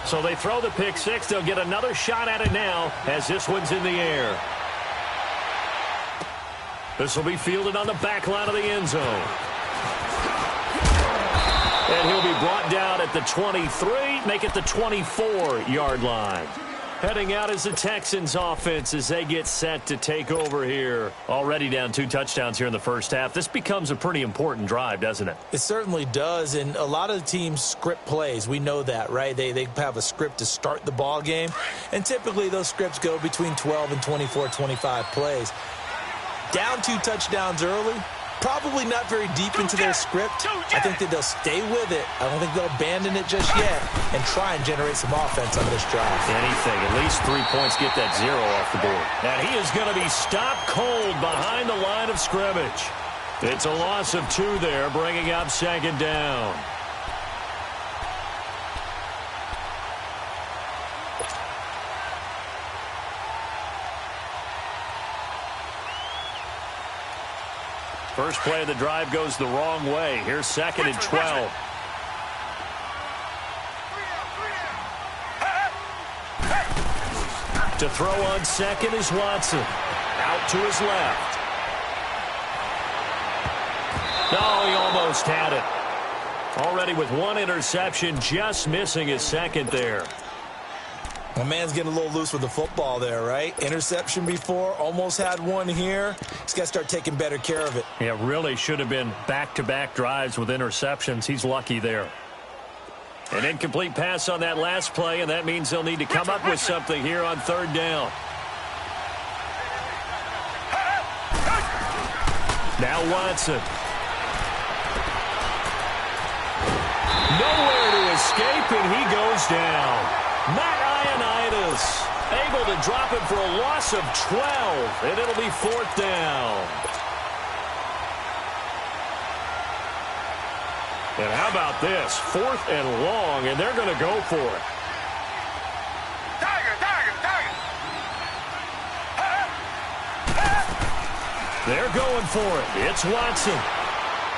So they throw the pick six. They'll get another shot at it now as this one's in the air. This will be fielded on the back line of the end zone. And he'll be brought down at the 23, make it the 24-yard line. Heading out is the Texans offense as they get set to take over here. Already down 2 touchdowns here in the first half. This becomes a pretty important drive, doesn't it? It certainly does, and a lot of the teams script plays. We know that, right? They have a script to start the ball game, and typically those scripts go between 12 and 24, 25 plays. Down 2 touchdowns early, probably not very deep into their script. I think that they'll stay with it. I don't think they'll abandon it just yet and try and generate some offense on this drive. Anything. At least 3 points, get that 0 off the board. And he is going to be stopped cold behind the line of scrimmage. It's a loss of 2 there, bringing up second down. First play of the drive goes the wrong way. Here's second and 12. To throw on second is Watson. Out to his left. No, he almost had it. Already with 1 interception, just missing his second there. My man's getting a little loose with the football there, right? Interception before, almost had one here. He's got to start taking better care of it. Yeah, really should have been back-to-back drives with interceptions. He's lucky there. An incomplete pass on that last play, and that means they'll need to come up with something here on third down. Now Watson. Nowhere to escape, and he goes down. Able to drop it for a loss of 12, and it'll be 4th down. And how about this? 4th and long, and they're going to go for it. They're going for it. It's Watson.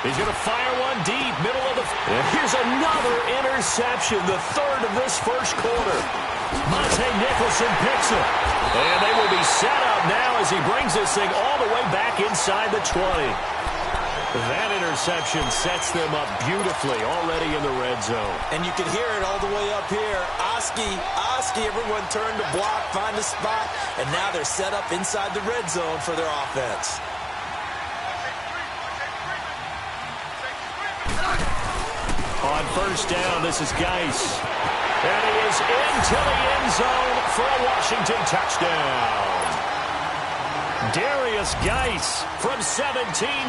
He's going to fire one deep, middle of the... And here's another interception, the 3rd of this first quarter. Monte Nicholson picks it. And they will be set up now as he brings this thing all the way back inside the 20. That interception sets them up beautifully already in the red zone. And you can hear it all the way up here. Oski, everyone turned to block, find a spot, and now they're set up inside the red zone for their offense. On first down, this is Geis. And he is into the end zone for a Washington touchdown. Darius Geis from 17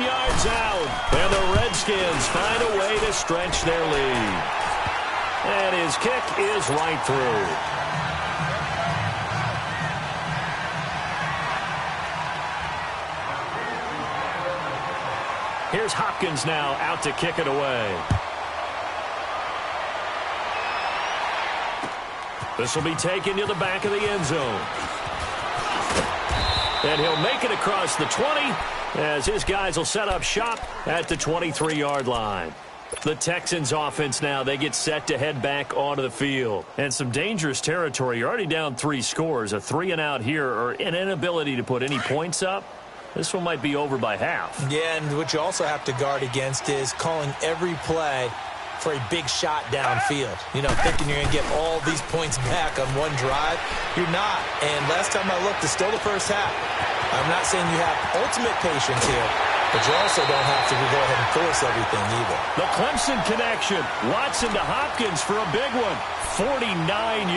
yards out. And the Redskins find a way to stretch their lead. And his kick is right through. Here's Hopkins now out to kick it away. This will be taken to the back of the end zone. And he'll make it across the 20 as his guys will set up shop at the 23-yard line. The Texans offense now, they get set to head back onto the field. And some dangerous territory. You're already down 3 scores. A 3-and-out here or an inability to put any points up. This one might be over by half. Yeah, and what you also have to guard against is calling every play for a big shot downfield. You know, thinking you're going to get all these points back on one drive. You're not. And last time I looked, it's still the first half. I'm not saying you have ultimate patience here, but you also don't have to go ahead and force everything either. The Clemson connection. Watson to Hopkins for a big one. 49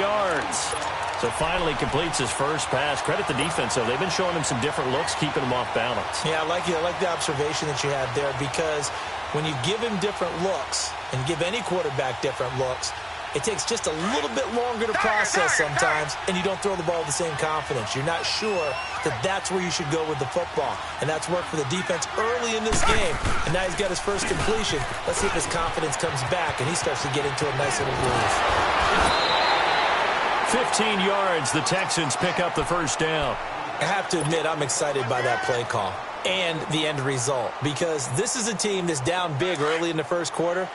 yards. So finally completes his first pass. Credit the defense, though. They've been showing him some different looks, keeping him off balance. Yeah, I like the observation that you had there, because when you give him different looks and give any quarterback different looks, it takes just a little bit longer to process sometimes, and you don't throw the ball with the same confidence. You're not sure that that's where you should go with the football, and that's worked for the defense early in this game, and now he's got his first completion. Let's see if his confidence comes back, and he starts to get into a nice little groove. 15 yards, the Texans pick up the first down. I have to admit, I'm excited by that play call and the end result, because this is a team that's down big early in the first quarter,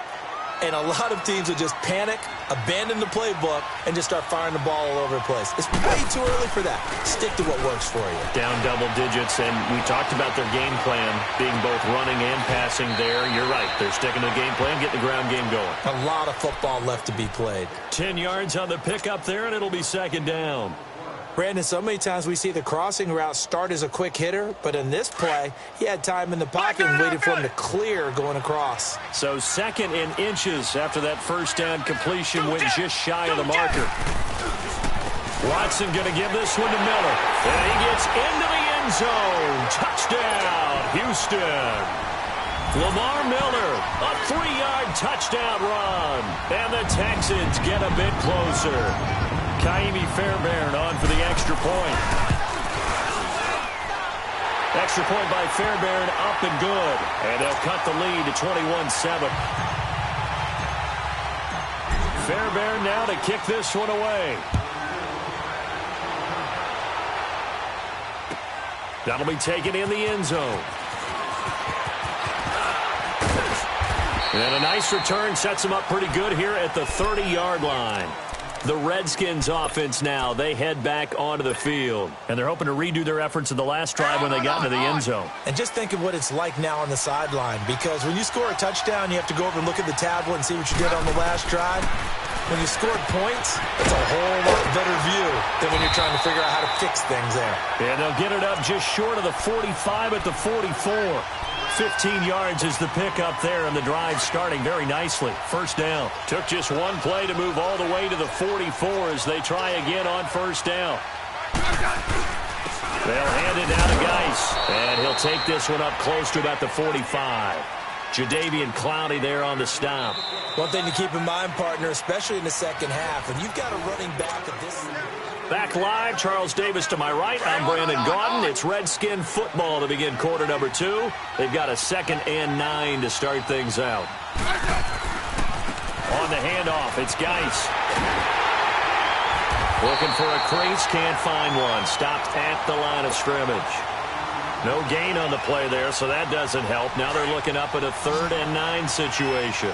And a lot of teams will just panic, abandon the playbook, and just start firing the ball all over the place. It's way too early for that. Stick to what works for you. Down double digits, and we talked about their game plan being both running and passing there. You're right. They're sticking to the game plan, getting the ground game going. A lot of football left to be played. 10 yards on the pickup there, and it'll be second down. Brandon, so many times we see the crossing route start as a quick hitter, but in this play, he had time in the pocket and waited for him to clear going across. So second in inches after that first down completion went just shy of the marker. Watson going to give this one to Miller. And he gets into the end zone. Touchdown, Houston. Lamar Miller, a 3-yard touchdown run. And the Texans get a bit closer. Kaimi Fairbairn on for the extra point. Extra point by Fairbairn, up and good. And they'll cut the lead to 21-7. Fairbairn now to kick this one away. That'll be taken in the end zone. And a nice return sets them up pretty good here at the 30-yard line. The Redskins offense now, they head back onto the field. And they're hoping to redo their efforts in the last drive when they got into the end zone. And just think of what it's like now on the sideline, because when you score a touchdown, you have to go over and look at the tablet and see what you did on the last drive. When you scored points, it's a whole lot better view than when you're trying to figure out how to fix things there. And they'll get it up just short of the 45 at the 44. 15 yards is the pickup there, and the drive starting very nicely. First down. Took just one play to move all the way to the 44 as they try again on first down. They'll hand it down to Geis, and he'll take this one up close to about the 45. Jadeveon Clowney there on the stop. One thing to keep in mind, partner, especially in the second half, and you've got a running back of this. Back live, Charles Davis to my right. I'm Brandon Gaudin. It's Redskin football to begin quarter number 2. They've got a 2nd and 9 to start things out. On the handoff, it's Geis. Looking for a crease, can't find one. Stopped at the line of scrimmage. No gain on the play there, so that doesn't help. Now they're looking up at a 3rd and 9 situation.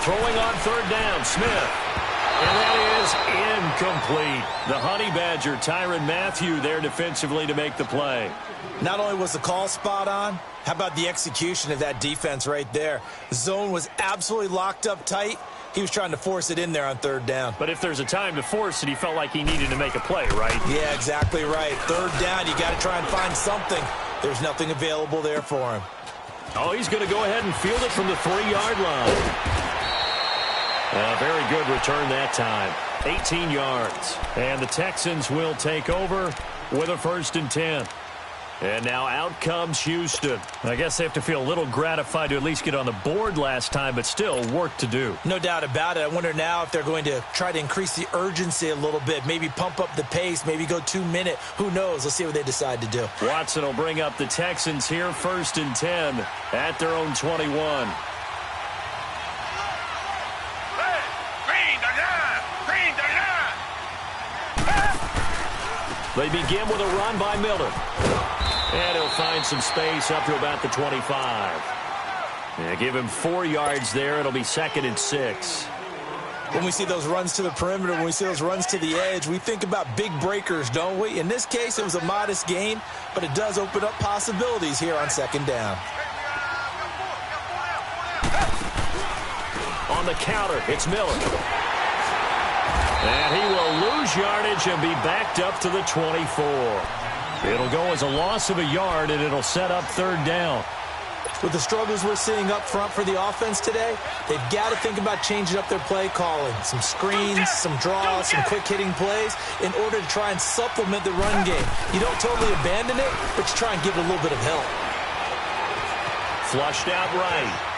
Throwing on 3rd down, Smith. And that is incomplete. The Honey Badger, Tyrann Mathieu, there defensively to make the play. Not only was the call spot on, how about the execution of that defense right there? The zone was absolutely locked up tight. He was trying to force it in there on 3rd down. But if there's a time to force it, he felt like he needed to make a play, right? Yeah, exactly right. 3rd down, you got to try and find something. There's nothing available there for him. Oh, he's going to go ahead and field it from the 3-yard line. A very good return that time. 18 yards. And the Texans will take over with a 1st and 10. And now out comes Houston. I guess they have to feel a little gratified to at least get on the board last time, but still work to do. No doubt about it. I wonder now if they're going to try to increase the urgency a little bit, maybe pump up the pace, maybe go 2-minute. Who knows? Let's see what they decide to do. Watson will bring up the Texans here, 1st and 10 at their own 21. They begin with a run by Miller. And he'll find some space up to about the 25. Yeah, give him 4 yards there. It'll be 2nd and 6. When we see those runs to the perimeter, when we see those runs to the edge, we think about big breakers, don't we? In this case, it was a modest gain, but it does open up possibilities here on 2nd down. On the counter, it's Miller. And he will lose yardage and be backed up to the 24. It'll go as a loss of a yard, and it'll set up 3rd down. With the struggles we're seeing up front for the offense today, they've got to think about changing up their play calling. Some screens, some draws, some quick-hitting plays in order to try and supplement the run game. You don't totally abandon it, but you try and give it a little bit of help. Flushed out right.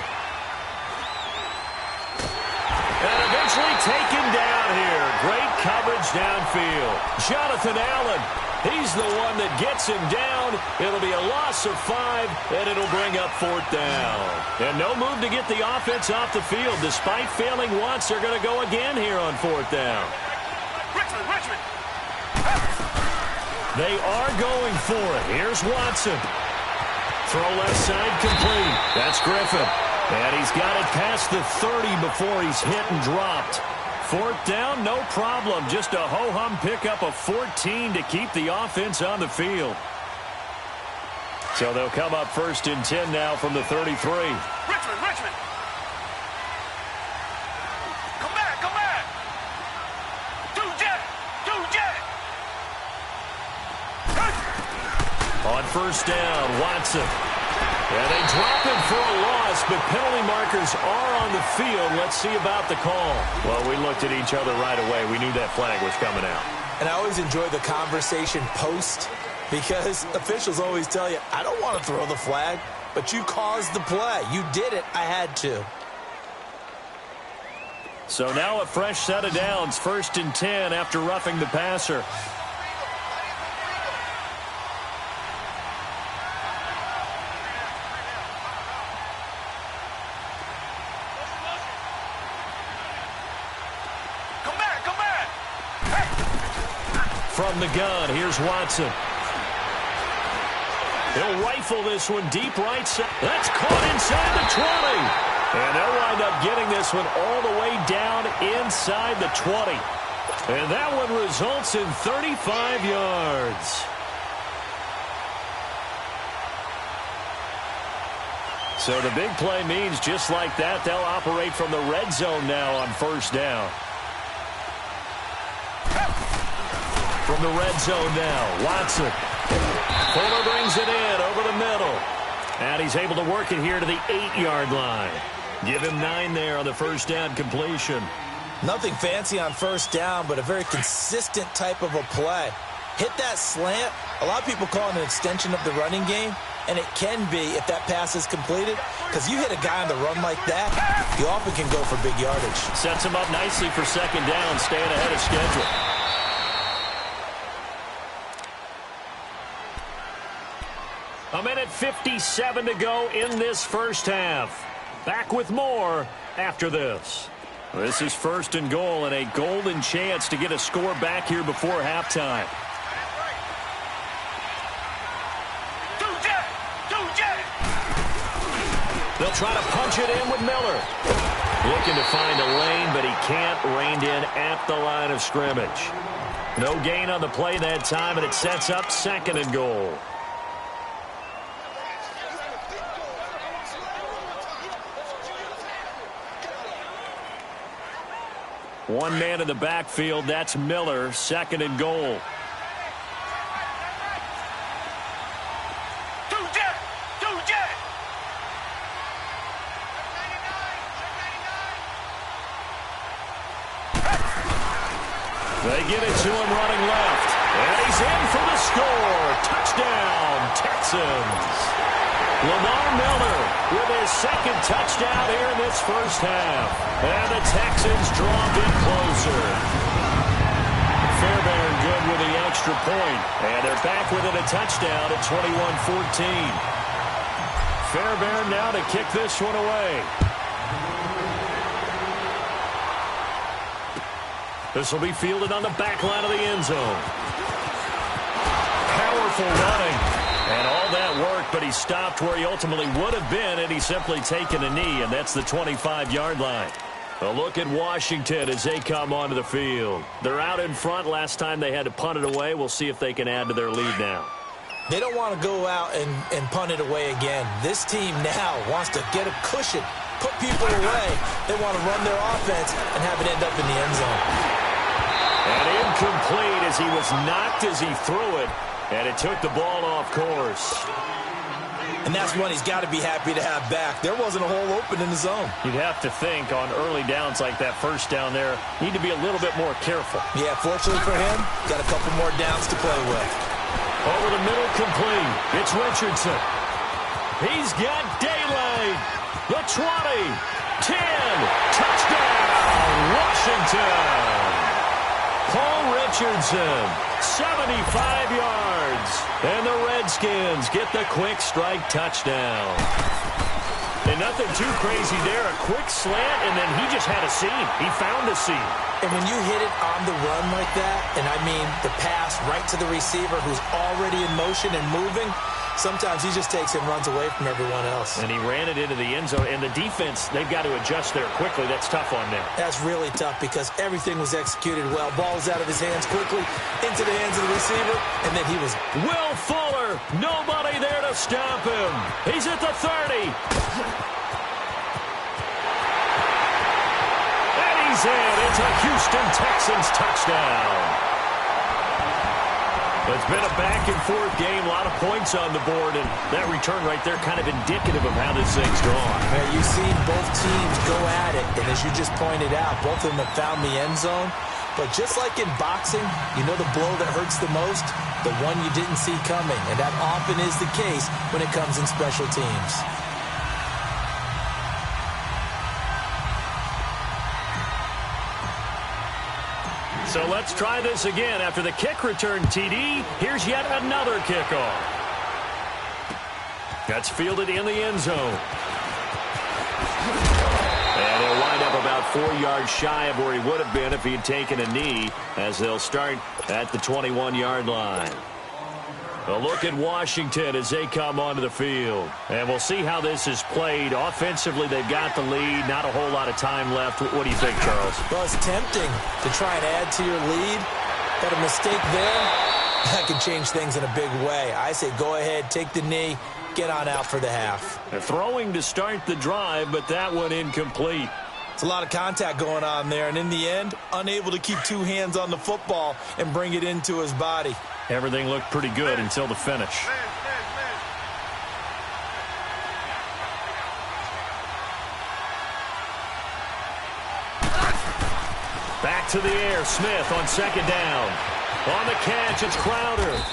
And eventually taken down here. Great coverage downfield. Jonathan Allen, he's the one that gets him down. It'll be a loss of 5, and it'll bring up 4th down. And no move to get the offense off the field. Despite failing once, they're going to go again here on 4th down. They are going for it. Here's Watson. Throw left side complete. That's Griffin. And he's got it past the 30 before he's hit and dropped. Fourth down, no problem. Just a ho-hum pickup of 14 to keep the offense on the field. So they'll come up first and 10 now from the 33. Richmond. Come back. Do jet. On first down, Watson. And they drop him for a loss, but penalty markers are on the field. Let's see about the call. Well, we looked at each other right away. We knew that flag was coming out. And I always enjoy the conversation post, because officials always tell you, I don't want to throw the flag, but you caused the play. You did it. I had to. So now a fresh set of downs, first and 10 after roughing the passer. From the gun, here's Watson. He'll rifle this one deep right side. That's caught inside the 20. And they'll wind up getting this one all the way down inside the 20. And that one results in 35 yards. So the big play means just like that, they'll operate from the red zone now on first down. From the red zone now, Watson. Fuller brings it in over the middle. And he's able to work it here to the 8-yard line. Give him 9 there on the first down completion. Nothing fancy on first down, but a very consistent type of a play. Hit that slant. A lot of people call it an extension of the running game, and it can be if that pass is completed, because you hit a guy on the run like that, you often can go for big yardage. Sets him up nicely for second down, staying ahead of schedule. A minute 57 to go in this first half. Back with more after this. This is first and goal and a golden chance to get a score back here before halftime. They'll try to punch it in with Miller. Looking to find a lane, but he can't. Reined in at the line of scrimmage. No gain on the play that time, and it sets up second and goal. One man in the backfield, that's Miller, second and goal. They get it to him running left. And he's in for the score. Touchdown, Texans. Lamar Miller with his second touchdown here in this first half. And the Texans draw a bit closer. Fairbairn good with the extra point. And they're back within a touchdown at 21-14. Fairbairn now to kick this one away. This will be fielded on the back line of the end zone. Powerful running. And all that work, but he stopped where he ultimately would have been had he simply taken a knee, and that's the 25-yard line. A look at Washington as they come onto the field. They're out in front. Last time they had to punt it away. We'll see if they can add to their lead now. They don't want to go out and punt it away again. This team now wants to get a cushion, put people away. They want to run their offense and have it end up in the end zone. And incomplete as he was knocked as he threw it, and it took the ball off course. And that's one he's got to be happy to have back. There wasn't a hole open in the zone. You'd have to think on early downs like that first down there, need to be a little bit more careful. Yeah, fortunately for him, got a couple more downs to play with. Over the middle, complete. It's Richardson. He's got daylight. The 20, 10, touchdown, Washington. Paul Richardson, 75 yards. And the Redskins get the quick strike touchdown. And nothing too crazy there. A quick slant, and then he just had a seam. He found a seam. And when you hit it on the run like that, and I mean the pass right to the receiver who's already in motion and moving, Sometimes he just takes it and runs away from everyone else. And he ran it into the end zone. And the defense, they've got to adjust there quickly. That's tough on them. That's really tough because everything was executed well. Ball was out of his hands quickly, into the hands of the receiver, and then he was... Will Fuller, nobody there to stop him. He's at the 30. And he's in. It's a Houston Texans touchdown. It's been a back-and-forth game, a lot of points on the board, and that return right there kind of indicative of how this thing's gone. Yeah, you've seen both teams go at it, and as you just pointed out, both of them have found the end zone. But just like in boxing, you know the blow that hurts the most? The one you didn't see coming, and that often is the case when it comes in special teams. So let's try this again. After the kick return TD, here's yet another kickoff. That's fielded in the end zone. And he'll wind up about 4 yards shy of where he would have been if he had taken a knee, as they'll start at the 21-yard line. A look at Washington as they come onto the field. And we'll see how this is played. Offensively, they've got the lead. Not a whole lot of time left. What do you think, Charles? Well, it's tempting to try and add to your lead, but a mistake there, that can change things in a big way. I say go ahead, take the knee, get on out for the half. They're throwing to start the drive, but that one incomplete. It's a lot of contact going on there, and in the end, unable to keep two hands on the football and bring it into his body. Everything looked pretty good until the finish. Back to the air. Smith on second down. On the catch, it's Crowder.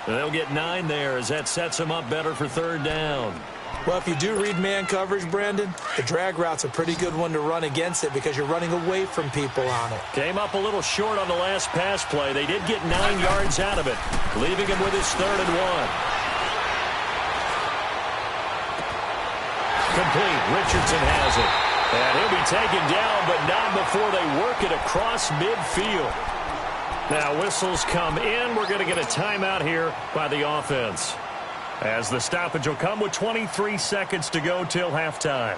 They'll get 9 there as that sets him up better for third down. Well, if you do read man coverage, Brandon, the drag route's a pretty good one to run against it because you're running away from people on it. Came up a little short on the last pass play. They did get 9 yards out of it, leaving him with his 3rd and 1. Complete. Richardson has it. And he'll be taken down, but not before they work it across midfield. Now whistles come in. We're going to get a timeout here by the offense, as the stoppage will come with 23 seconds to go till halftime.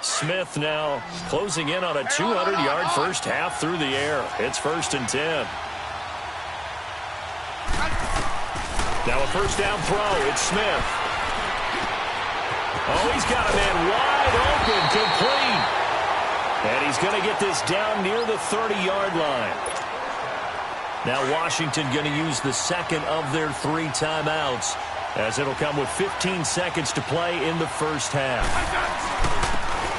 Smith now closing in on a 200-yard first half through the air. It's 1st and 10. Now a first down throw. It's Smith. Oh, he's got a man wide open, complete. And he's going to get this down near the 30-yard line. Now Washington going to use the second of their 3 timeouts, as it'll come with 15 seconds to play in the first half.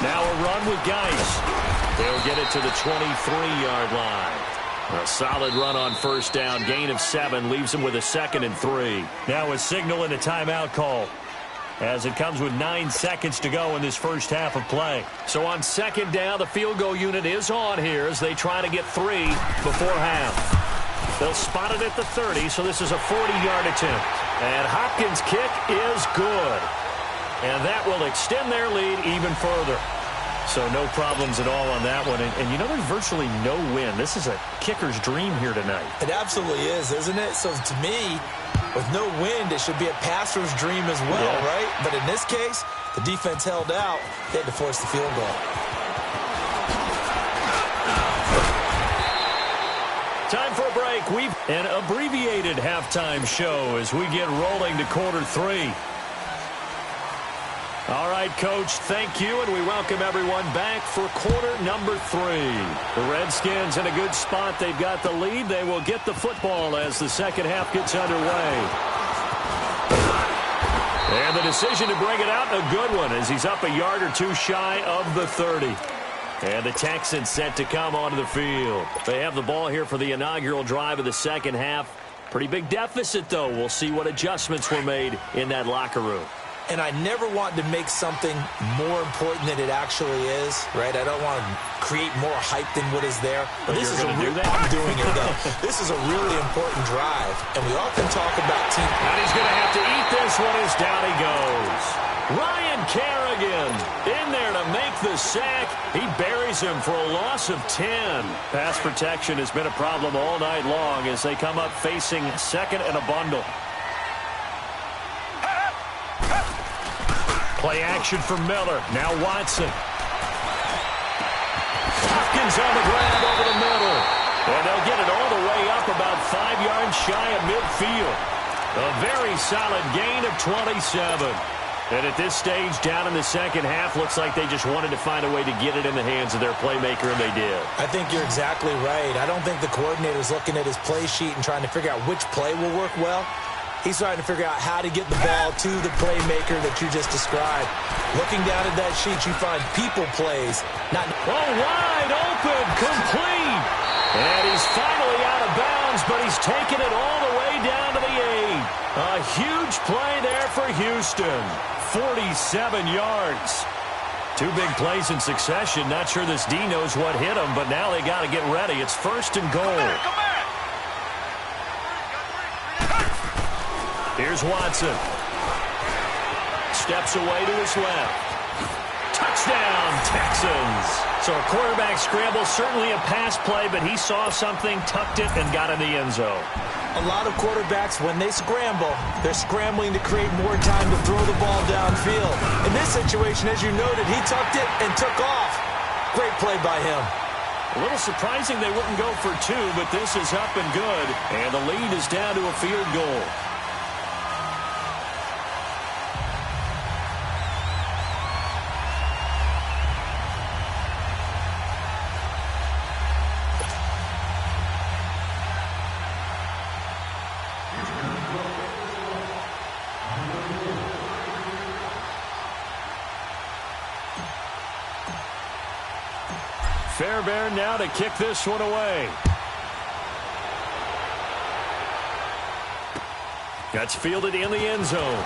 Now a run with Geis. They'll get it to the 23-yard line. A solid run on first down. Gain of 7 leaves him with a 2nd and 3. Now a signal and a timeout call, as it comes with 9 seconds to go in this first half of play. So on second down, the field goal unit is on here as they try to get 3 before half. They'll spot it at the 30, so this is a 40-yard attempt. And Hopkins' kick is good. And that will extend their lead even further. So no problems at all on that one. And you know, there's virtually no win. This is a kicker's dream here tonight. It absolutely is, isn't it? So to me, with no wind, it should be a passer's dream as well, right? But in this case, the defense held out. They had to force the field goal. Time for a break. We've an abbreviated halftime show as we get rolling to quarter 3. All right, Coach, thank you, and we welcome everyone back for quarter number 3. The Redskins in a good spot. They've got the lead. They will get the football as the second half gets underway. And the decision to bring it out, a good one, as he's up a yard or 2 shy of the 30. And the Texans set to come onto the field. They have the ball here for the inaugural drive of the second half. Pretty big deficit, though. We'll see what adjustments were made in that locker room. And I never want to make something more important than it actually is, right? I don't want to create more hype than what is there. But this is I'm doing it, though. This is a really important drive. And we often talk about team. And he's going to have to eat this one as down he goes. Ryan Kerrigan again. In there to make the sack. He buries him for a loss of 10. Pass protection has been a problem all night long as they come up facing second and a bundle. Play action for Miller. Now Watson. Hopkins on the grab over the middle. And they'll get it all the way up about 5 yards shy of midfield. A very solid gain of 27. And at this stage, down in the second half, looks like they just wanted to find a way to get it in the hands of their playmaker, and they did. I think you're exactly right. I don't think the coordinator's looking at his play sheet and trying to figure out which play will work well. He's trying to figure out how to get the ball to the playmaker that you just described. Looking down at that sheet, you find people plays. Wide open, complete. And he's finally out of bounds, but he's taken it all the way down to the 8. A huge play there for Houston. 47 yards. 2 big plays in succession. Not sure this D knows what hit him, but now they got to get ready. It's 1st and goal. Here's Watson. Steps away to his left. Touchdown, Texans. So a quarterback scramble, certainly a pass play, but he saw something, tucked it, and got in the end zone. A lot of quarterbacks, when they scramble, they're scrambling to create more time to throw the ball downfield. In this situation, as you noted, he tucked it and took off. Great play by him. A little surprising they wouldn't go for 2, but this is up and good, and the lead is down to a field goal. Fairbairn now to kick this one away. That's fielded in the end zone.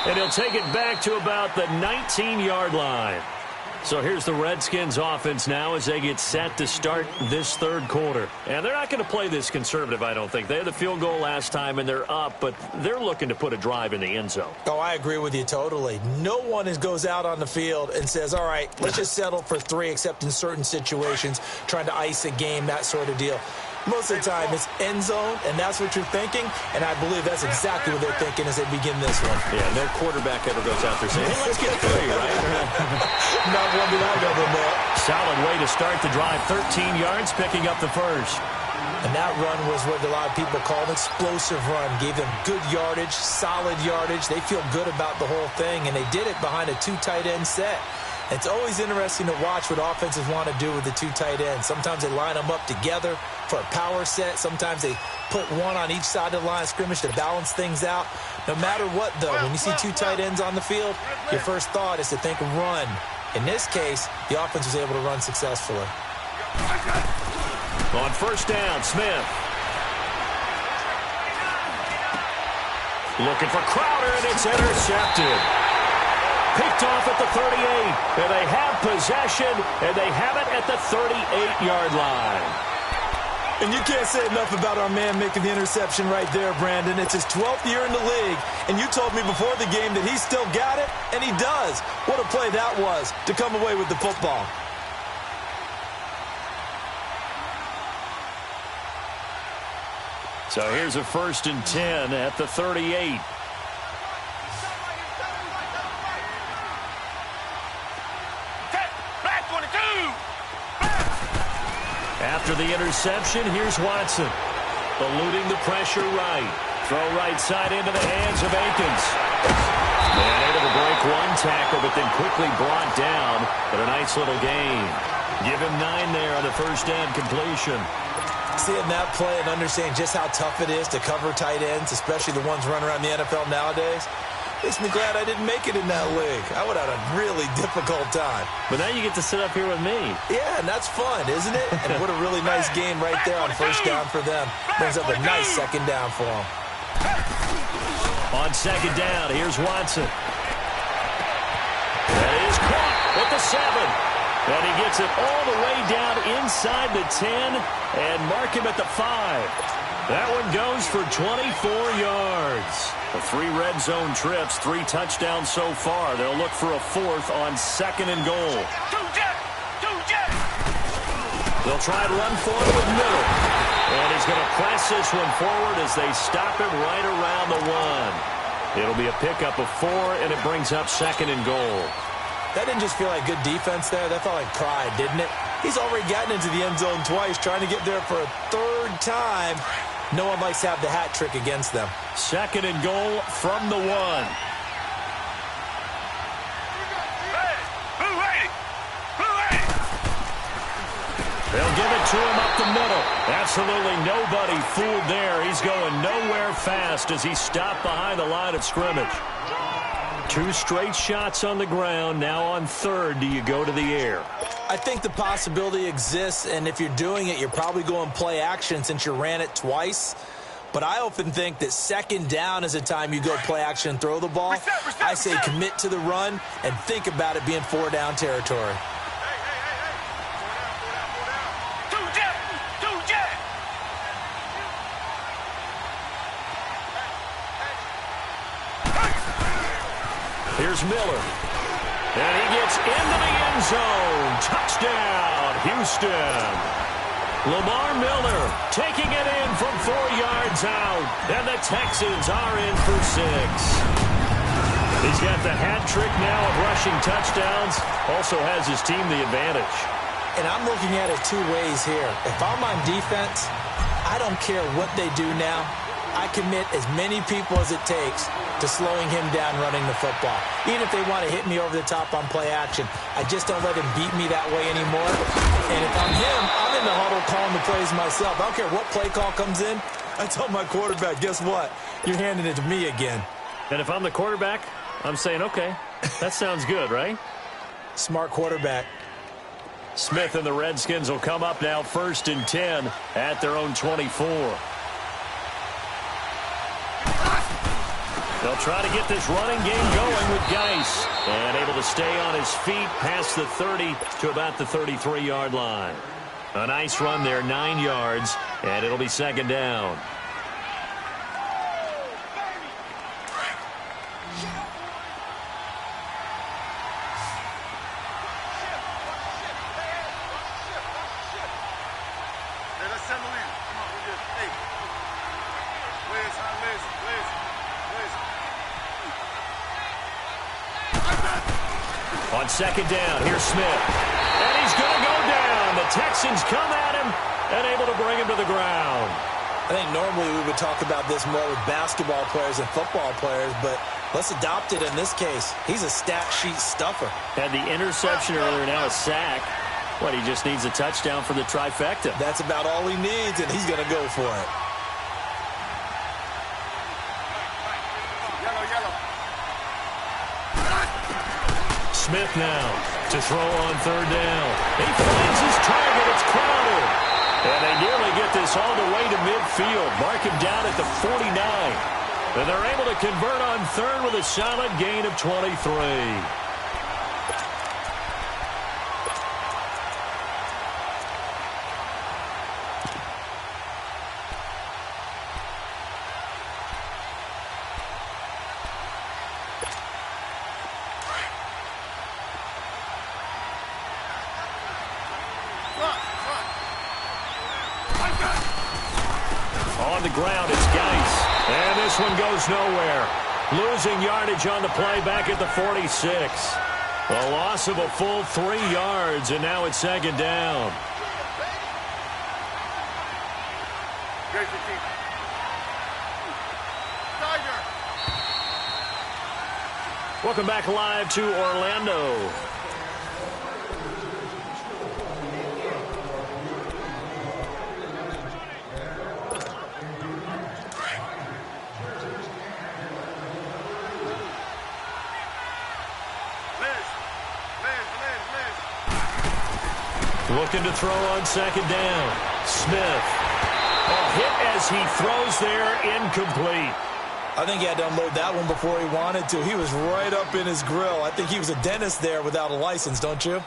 And he'll take it back to about the 19-yard line. So here's the Redskins offense now as they get set to start this third quarter. And they're not going to play this conservative, I don't think. They had the field goal last time, and they're up, but they're looking to put a drive in the end zone. Oh, I agree with you totally. No one goes out on the field and says, all right, let's just settle for 3, except in certain situations, trying to ice a game, that sort of deal. Most of the time, it's end zone, and that's what you're thinking, and I believe that's exactly what they're thinking as they begin this one. Yeah, no quarterback ever goes out there saying, hey, let's get 3, right? Not one that I know them there. Solid way to start the drive. 13 yards, picking up the first. And that run was what a lot of people call an explosive run. Gave them good yardage, solid yardage. They feel good about the whole thing, and they did it behind a 2 tight end set. It's always interesting to watch what offenses want to do with the 2 tight ends. Sometimes they line them up together for a power set. Sometimes they put one on each side of the line of scrimmage to balance things out. No matter what, though, when you see 2 tight ends on the field, your first thought is to think run. In this case, the offense was able to run successfully. On first down, Smith. Looking for Crowder, and it's intercepted. Picked off at the 38, and they have possession, and they have it at the 38-yard line. And you can't say enough about our man making the interception right there, Brandon. It's his 12th year in the league, and you told me before the game that he still got it, and he does. What a play that was to come away with the football. So here's a 1st and 10 at the 38. After the interception, here's Watson. Eluding the pressure right. Throw right side into the hands of Akins. And able to break one tackle, but then quickly brought down. But a nice little gain. Give him 9 there on the first down completion. Seeing that play and understanding just how tough it is to cover tight ends, especially the ones running around the NFL nowadays, makes me glad I didn't make it in that league. I would have had a really difficult time. But now you get to sit up here with me. Yeah, and that's fun, isn't it? And what a really nice game right there on first down for them. Brings up a nice second down for them. On second down, here's Watson. That is caught at the 7. And he gets it all the way down inside the 10 and mark him at the 5. That one goes for 24 yards. The 3 red zone trips, 3 touchdowns so far. They'll look for a 4th on 2nd and goal. They'll try to run forward with Miller. And he's going to press this one forward as they stop him right around the 1. It'll be a pickup of 4, and it brings up 2nd and goal. That didn't just feel like good defense there. That felt like pride, didn't it? He's already gotten into the end zone twice, trying to get there for a 3rd time. No one likes to have the hat trick against them. 2nd and goal from the 1. They'll give it to him up the middle. Absolutely nobody fooled there. He's going nowhere fast as he stopped behind the line of scrimmage. 2 straight shots on the ground. Now on 3rd, do you go to the air? I think the possibility exists, and if you're doing it, you're probably going play action since you ran it twice. But I often think that 2nd down is a time you go play action and throw the ball. I say commit to the run and think about it being 4 down territory. Here's Miller. And he gets into the end zone. Touchdown, Houston. Lamar Miller taking it in from 4 yards out. And the Texans are in for 6. He's got the hat trick now of rushing touchdowns. Also has his team the advantage. And I'm looking at it 2 ways here. If I'm on defense, I don't care what they do now. I commit as many people as it takes to slowing him down running the football. Even if they want to hit me over the top on play action, I just don't let him beat me that way anymore. And if I'm him, I'm in the huddle calling the plays myself. I don't care what play call comes in. I tell my quarterback, guess what? You're handing it to me again. And if I'm the quarterback, I'm saying, okay, that sounds good, right? Smart quarterback. Smith and the Redskins will come up now 1st and 10 at their own 24. They'll try to get this running game going with Geis. And able to stay on his feet past the 30 to about the 33-yard line. A nice run there, 9 yards, and it'll be 2nd down. On 2nd down, here's Smith. And he's going to go down. The Texans come at him and able to bring him to the ground. I think normally we would talk about this more with basketball players and football players, but let's adopt it in this case. He's a stat sheet stuffer. Had the interception earlier, now a sack. What, he just needs a touchdown for the trifecta. That's about all he needs, and he's going to go for it. Smith now to throw on 3rd down. He finds his target. It's Crowder. And they nearly get this all the way to midfield. Mark him down at the 49. And they're able to convert on 3rd with a solid gain of 23. On the ground, it's Geis. And this one goes nowhere. Losing yardage on the play back at the 46. A loss of a full 3 yards, and now it's 2nd down. Welcome back live to Orlando. Looking to throw on 2nd down. Smith. A hit as he throws there, incomplete. I think he had to unload that one before he wanted to. He was right up in his grill. I think he was a dentist there without a license, don't you?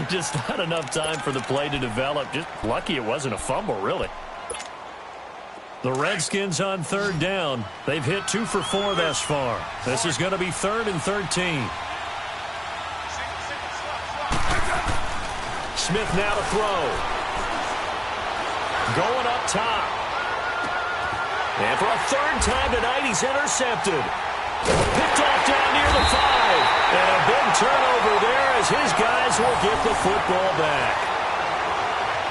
Just not enough time for the play to develop. Just lucky it wasn't a fumble, really. The Redskins on third down. They've hit 2 for 4 thus far. This is going to be 3rd and 13. Smith now to throw. Going up top. And for a 3rd time tonight, he's intercepted. Picked off down near the 5. And a big turnover there as his guys will get the football back.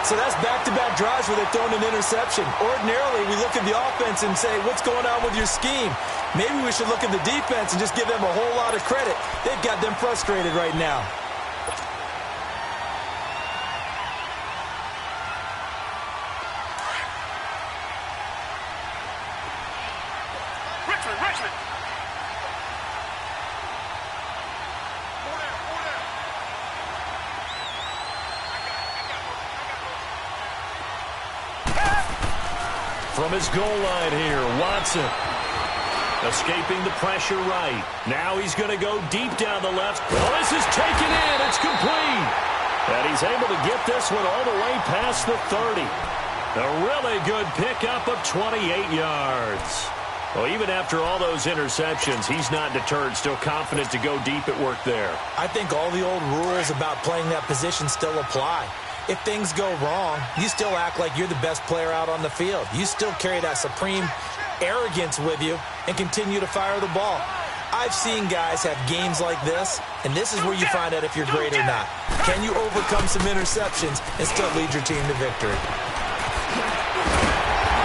So that's back-to-back drives where they've thrown an interception. Ordinarily, we look at the offense and say, what's going on with your scheme? Maybe we should look at the defense and just give them a whole lot of credit. They've got them frustrated right now. Richmond. From his goal line here, Watson. Escaping the pressure right. Now he's going to go deep down the left. Oh, this is taken in. It's complete. And he's able to get this one all the way past the 30. A really good pickup of 28 yards. Well, even after all those interceptions, he's not deterred, still confident to go deep at work there. I think all the old rules about playing that position still apply. If things go wrong, you still act like you're the best player out on the field. You still carry that supreme arrogance with you and continue to fire the ball. I've seen guys have games like this, and this is where you find out if you're great or not. Can you overcome some interceptions and still lead your team to victory?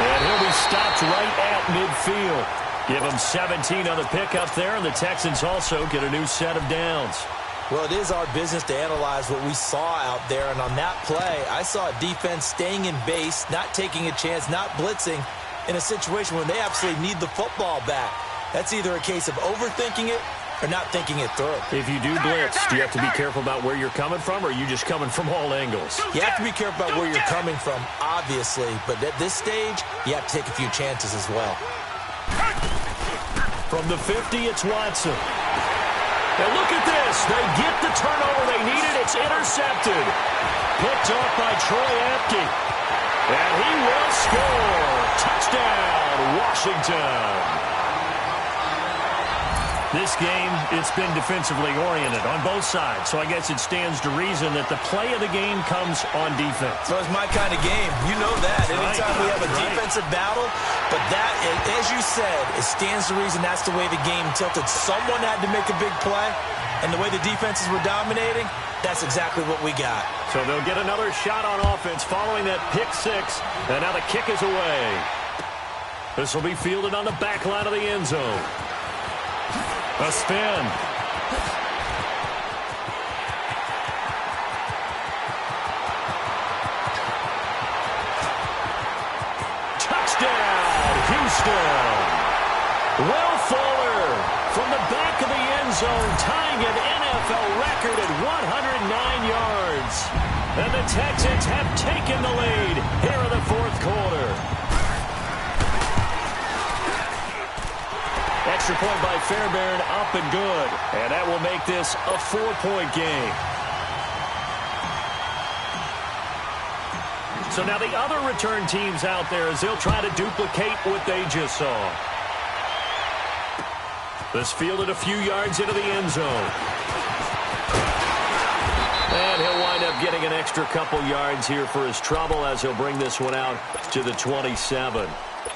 And he'll be stopped right at midfield. Give him 17 on the pickup there, and the Texans also get a new set of downs. Well, it is our business to analyze what we saw out there, and on that play, I saw a defense staying in base, not taking a chance, not blitzing, in a situation when they absolutely need the football back. That's either a case of overthinking it or not thinking it through. If you do blitz, do you have to be careful about where you're coming from, or are you just coming from all angles? You have to be careful about where you're coming from, obviously, but at this stage, you have to take a few chances as well. From the 50, it's Watson. And look at this. They get the turnover they needed. It's intercepted. Picked off by Troy Apke. And he will score. Touchdown, Washington. This game, it's been defensively oriented on both sides, so I guess it stands to reason that the play of the game comes on defense. So it's my kind of game. You know that. Anytime we have a defensive battle, but that, as you said, it stands to reason that's the way the game tilted. Someone had to make a big play, and the way the defenses were dominating, that's exactly what we got. So they'll get another shot on offense following that pick six, and now the kick is away. This will be fielded on the back line of the end zone. A spin. Touchdown, Houston. Will Fuller from the back of the end zone, tying an NFL record at 109 yards. And the Texans have taken the lead here in the fourth quarter. Extra point by Fairbairn, up and good. And that will make this a 4-point game. So now the other return teams out there as they'll try to duplicate what they just saw. This fielded a few yards into the end zone. And he'll wind up getting an extra couple yards here for his trouble as he'll bring this one out to the 27.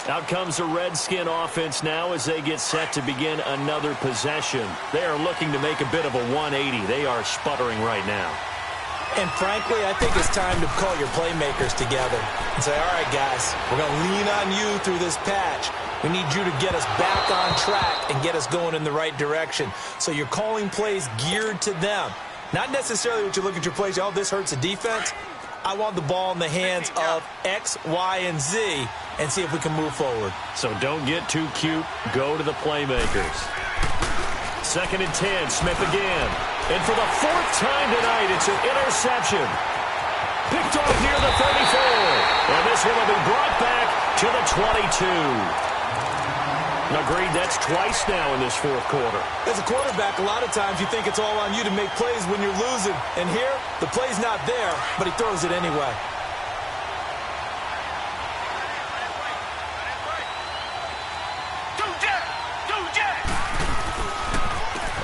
Out comes the Redskin offense now as they get set to begin another possession. They are looking to make a bit of a 180. They are sputtering right now. And frankly, I think it's time to call your playmakers together and say, all right, guys, we're going to lean on you through this patch. We need you to get us back on track and get us going in the right direction. So you're calling plays geared to them. Not necessarily what you look at your plays, oh, this hurts the defense. I want the ball in the hands of X, Y, and Z and see if we can move forward. So don't get too cute. Go to the playmakers. 2nd and 10, Smith again. And for the 4th time tonight, it's an interception. Picked off near the 34. And this one will be brought back to the 22. Agreed, that's twice now in this fourth quarter. As a quarterback, a lot of times you think it's all on you to make plays when you're losing. And here, the play's not there, but he throws it anyway.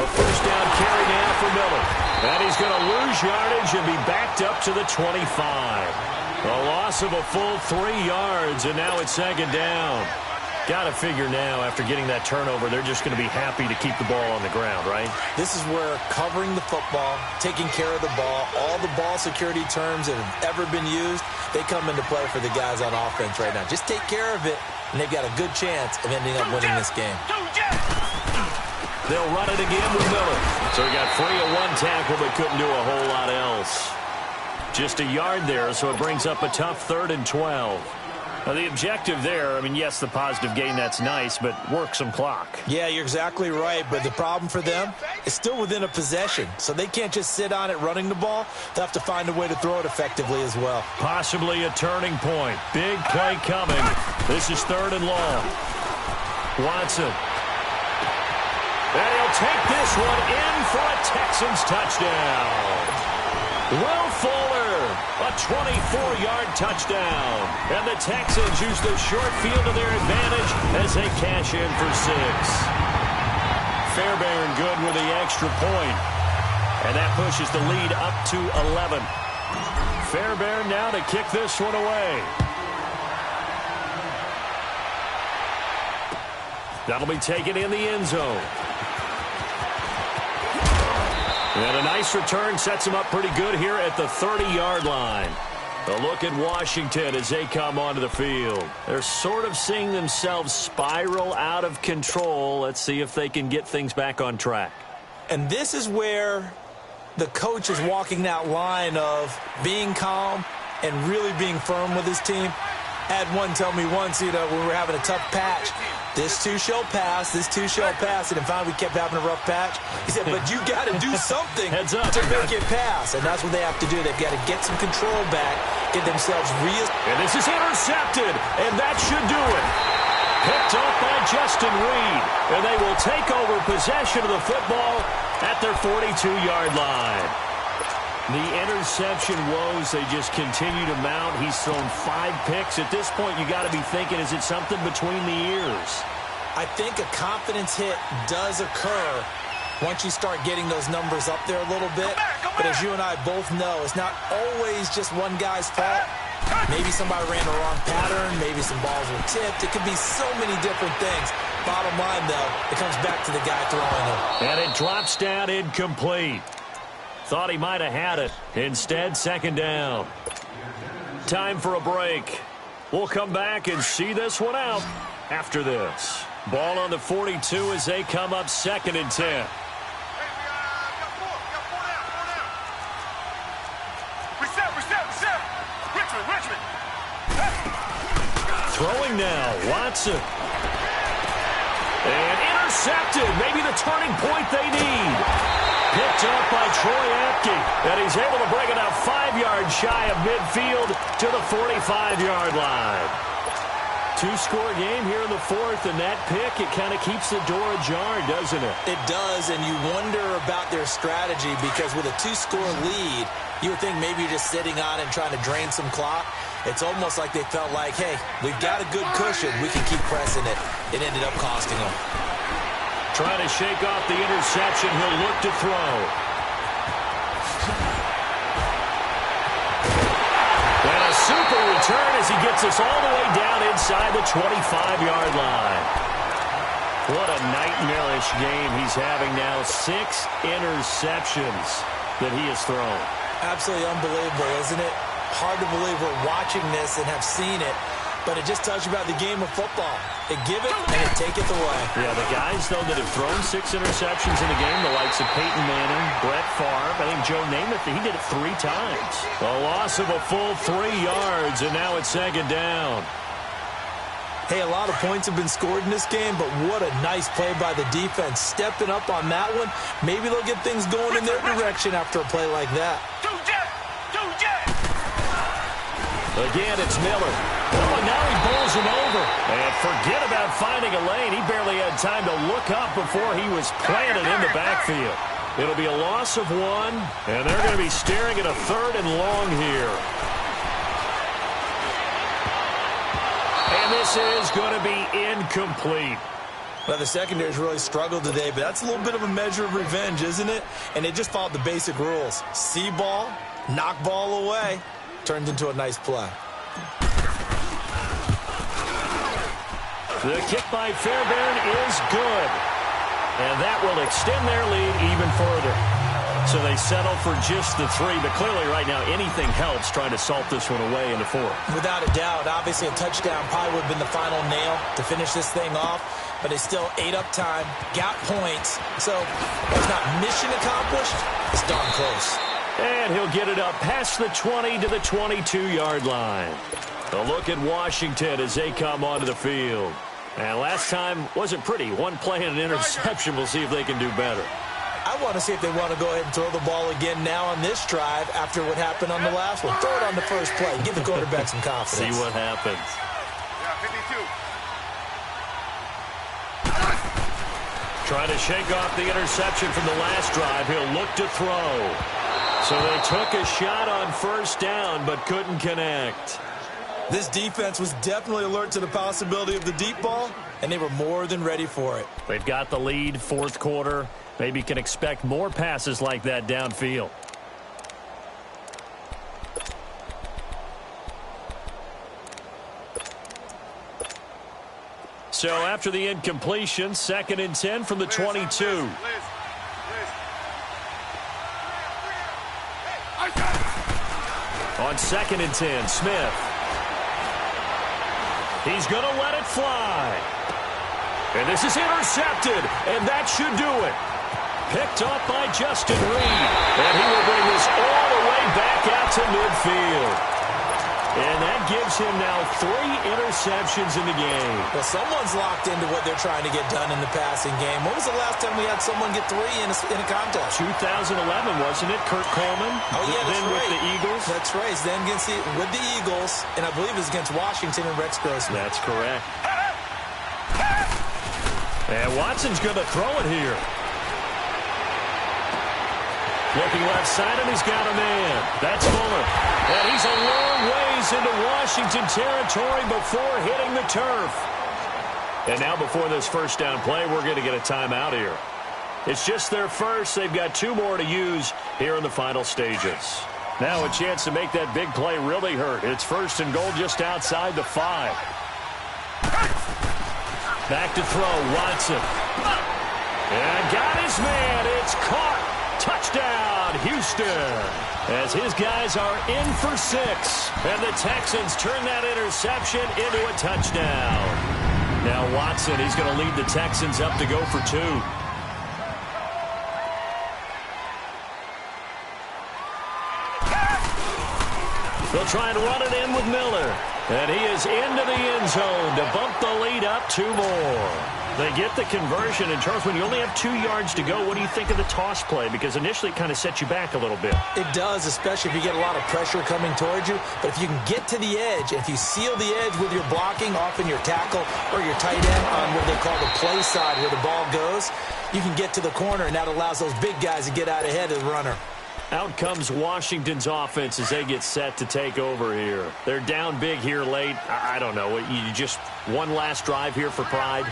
A first down carry now for Miller. And he's going to lose yardage and be backed up to the 25. A loss of a full 3 yards, and now it's second down. Got to figure now, after getting that turnover, they're just going to be happy to keep the ball on the ground, right? This is where covering the football, taking care of the ball, all the ball security terms that have ever been used, they come into play for the guys on offense right now. Just take care of it, and they've got a good chance of ending up winning this game. They'll run it again with Miller. So he got free of one tackle, but couldn't do a whole lot else. Just a yard there, so it brings up a tough 3rd and 12. Now, the objective there, I mean, yes, the positive gain, that's nice, but work some clock. Yeah, you're exactly right, but the problem for them is still within a possession, so they can't just sit on it running the ball. They'll have to find a way to throw it effectively as well. Possibly a turning point. Big play coming. This is 3rd and long. Watson. And he'll take this one in for a Texans touchdown. Will Fuller, a 24-yard touchdown. And the Texans use the short field to their advantage as they cash in for 6. Fairbairn good with the extra point. And that pushes the lead up to 11. Fairbairn now to kick this one away. That'll be taken in the end zone. And a nice return sets him up pretty good here at the 30-yard line. A look at Washington as they come onto the field. They're sort of seeing themselves spiral out of control. Let's see if they can get things back on track. And this is where the coach is walking that line of being calm and really being firm with his team. I had one tell me once, when we were having a tough patch, this too shall pass, this too shall pass, and then finally we kept having a rough patch. He said, but you got to do something Heads up. to make it pass, and that's what they have to do. They've got to get some control back, get themselves And this is intercepted, and that should do it. Picked up by Justin Reed, and they will take over possession of the football at their 42-yard line. The interception woes, they just continue to mount. He's thrown 5 picks. At this point, you got to be thinking, is it something between the ears? I think a confidence hit does occur once you start getting those numbers up there a little bit. But as you and I both know, it's not always just one guy's fault. Maybe somebody ran the wrong pattern. Maybe some balls were tipped. It could be so many different things. Bottom line, though, it comes back to the guy throwing it. And it drops down incomplete. Thought he might have had it. Instead, second down. Time for a break. We'll come back and see this one out after this. Ball on the 42 as they come up 2nd and 10. Richmond. Throwing now, Watson. And intercepted. Maybe the turning point they need. Picked up by Troy Apke. And he's able to bring it out 5 yards shy of midfield to the 45-yard line. 2-score game here in the 4th, and that pick, it kind of keeps the door ajar, doesn't it? It does, and you wonder about their strategy because with a 2-score lead, you would think maybe you're just sitting on it and trying to drain some clock. It's almost like they felt like, hey, we've got a good cushion. We can keep pressing it. It ended up costing them. Trying to shake off the interception. He'll look to throw. And a super return as he gets us all the way down inside the 25-yard line. What a nightmarish game he's having now. 6 interceptions that he has thrown. Absolutely unbelievable, isn't it? Hard to believe we're watching this and have seen it, but it just tells you about the game of football. They give it and they take it away. Yeah, the guys, though, that have thrown 6 interceptions in a game, the likes of Peyton Manning, Brett Favre, I think Joe Namath, he did it 3 times. A loss of a full 3 yards, and now it's second down. Hey, a lot of points have been scored in this game, but what a nice play by the defense. Stepping up on that one, maybe they'll get things going in their direction after a play like that. Again, it's Miller. Oh, and now he bowls him over. And forget about finding a lane. He barely had time to look up before he was planted in the backfield. It'll be a loss of 1, and they're going to be staring at a 3rd and long here. And this is going to be incomplete. Well, the secondary's really struggled today, but that's a little bit of a measure of revenge, isn't it? And they just followed the basic rules. See ball, knock ball away, turned into a nice play. The kick by Fairbairn is good. And that will extend their lead even further. So they settle for just the 3, but clearly right now anything helps trying to salt this one away into 4. Without a doubt, obviously a touchdown probably would have been the final nail to finish this thing off, but they still ate up time, got points, so it's not mission accomplished, it's darn close. And he'll get it up past the 20 to the 22-yard line. A look at Washington as they come onto the field. And last time wasn't pretty. One play and an interception. We'll see if they can do better. I want to see if they want to go ahead and throw the ball again now on this drive after what happened on the last one. Throw it on the first play. Give the quarterback some confidence. See what happens. Yeah, 52. Trying to shake off the interception from the last drive. He'll look to throw. So they took a shot on first down but couldn't connect. This defense was definitely alert to the possibility of the deep ball, and they were more than ready for it. They've got the lead, 4th quarter. Maybe can expect more passes like that downfield. So after the incompletion, 2nd and 10 from the 22. On 2nd and 10, Smith. He's going to let it fly. And this is intercepted, and that should do it. Picked up by Justin Reed. And he will bring this all the way back out to midfield. And that gives him now 3 interceptions in the game. Well, someone's locked into what they're trying to get done in the passing game. When was the last time we had someone get 3 in a contest? 2011, wasn't it? Kurt Coleman? Oh, yeah, that's then right. With the Eagles? That's right. Then with the Eagles, and I believe it was against Washington and Rex Grossman. That's correct. And Watson's going to throw it here. Looking left side, and he's got a man. That's Fuller. And he's a long ways into Washington territory before hitting the turf. And now before this first down play, we're going to get a timeout here. It's just their first. They've got 2 more to use here in the final stages. Now a chance to make that big play really hurt. It's 1st and goal just outside the 5. Back to throw, Watson. And got his man. It's caught. Touchdown, Houston. As his guys are in for 6. And the Texans turn that interception into a touchdown. Now Watson, he's going to lead the Texans up to go for 2. They'll try and run it in with Miller. And he is into the end zone to bump the lead up 2 more. They get the conversion. And, Charles, when you only have 2 yards to go, what do you think of the toss play? Because initially it kind of set you back a little bit. It does, especially if you get a lot of pressure coming towards you. But if you can get to the edge, if you seal the edge with your blocking, often your tackle or your tight end on what they call the play side where the ball goes, you can get to the corner, and that allows those big guys to get out ahead of the runner. Out comes Washington's offense as they get set to take over here. They're down big here late. I don't know. You just one last drive here for pride?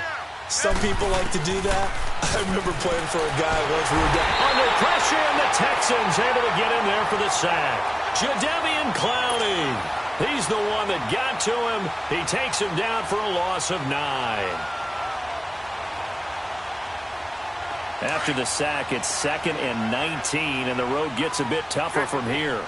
Some people like to do that. I remember playing for a guy once we were down. Under pressure, and the Texans able to get in there for the sack. Jadeveon Clowney. He's the one that got to him. He takes him down for a loss of 9. After the sack, it's 2nd and 19, and the road gets a bit tougher from here.